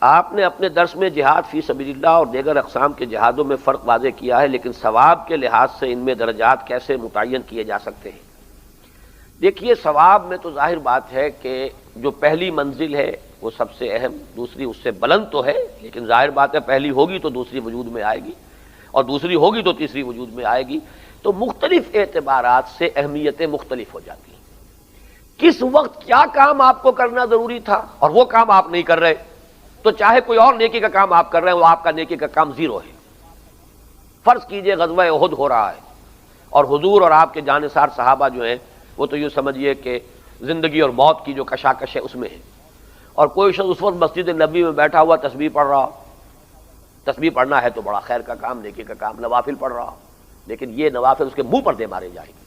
آپ نے اپنے درس میں جہاد فی سبیل اللہ اور دیگر اقسام کے جہادوں میں فرق واضح کیا ہے، لیکن ثواب کے لحاظ سے ان میں درجات کیسے متعین کیے جا سکتے ہیں؟ دیکھیے، ثواب میں تو ظاہر بات ہے کہ جو پہلی منزل ہے وہ سب سے اہم، دوسری اس سے بلند تو ہے، لیکن ظاہر بات ہے پہلی ہوگی تو دوسری وجود میں آئے گی، اور دوسری ہوگی تو تیسری وجود میں آئے گی، تو مختلف اعتبارات سے اہمیتیں مختلف ہو جاتی ہیں۔ کس وقت کیا کام آپ کو کرنا ضروری تھا اور وہ کام آپ نہیں کر رہے، تو چاہے کوئی اور نیکی کا کام آپ کر رہے ہیں، وہ آپ کا نیکی کا کام زیرو ہے۔ فرض کیجئے غزوہ احد ہو رہا ہے اور حضور اور آپ کے جانثار صحابہ جو ہیں وہ تو یوں سمجھیے کہ زندگی اور موت کی جو کشاکش ہے اس میں ہے، اور کوئی شخص اس وقت مسجد نبی میں بیٹھا ہوا تسبیح پڑھ رہا۔ تسبیح پڑھنا ہے تو بڑا خیر کا کام، نیکی کا کام، نوافل پڑھ رہا، لیکن یہ نوافل اس کے منہ پر دے مارے جائیں گے۔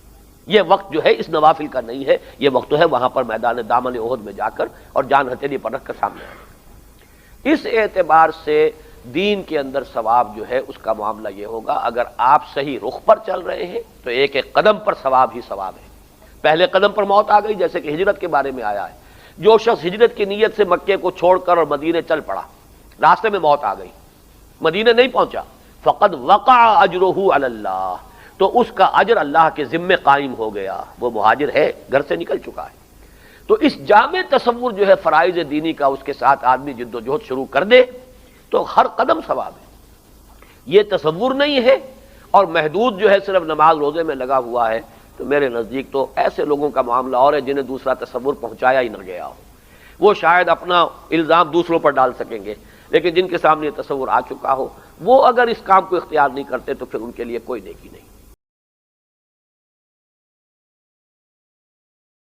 یہ وقت جو ہے اس نوافل کا نہیں ہے، یہ وقت تو ہے وہاں پر میدان دامن احد میں جا کر اور جان ہتھیلی پر رکھ کر سامنے آئے۔ اس اعتبار سے دین کے اندر ثواب جو ہے اس کا معاملہ یہ ہوگا، اگر آپ صحیح رخ پر چل رہے ہیں تو ایک ایک قدم پر ثواب ہی ثواب ہے۔ پہلے قدم پر موت آ گئی، جیسے کہ ہجرت کے بارے میں آیا ہے، جو شخص ہجرت کی نیت سے مکے کو چھوڑ کر اور مدینے چل پڑا، راستے میں موت آ گئی، مدینے نہیں پہنچا، فقد وقع اجرہ علی اللہ، تو اس کا اجر اللہ کے ذمے قائم ہو گیا، وہ مہاجر ہے، گھر سے نکل چکا ہے۔ تو اس جامع تصور جو ہے فرائض دینی کا، اس کے ساتھ آدمی جد و جہد شروع کر دے تو ہر قدم ثواب ہے۔ یہ تصور نہیں ہے اور محدود جو ہے صرف نماز روزے میں لگا ہوا ہے، تو میرے نزدیک تو ایسے لوگوں کا معاملہ اور ہے جنہیں دوسرا تصور پہنچایا ہی نہ گیا ہو۔ وہ شاید اپنا الزام دوسروں پر ڈال سکیں گے، لیکن جن کے سامنے یہ تصور آ چکا ہو وہ اگر اس کام کو اختیار نہیں کرتے تو پھر ان کے لیے کوئی نیکی نہیں۔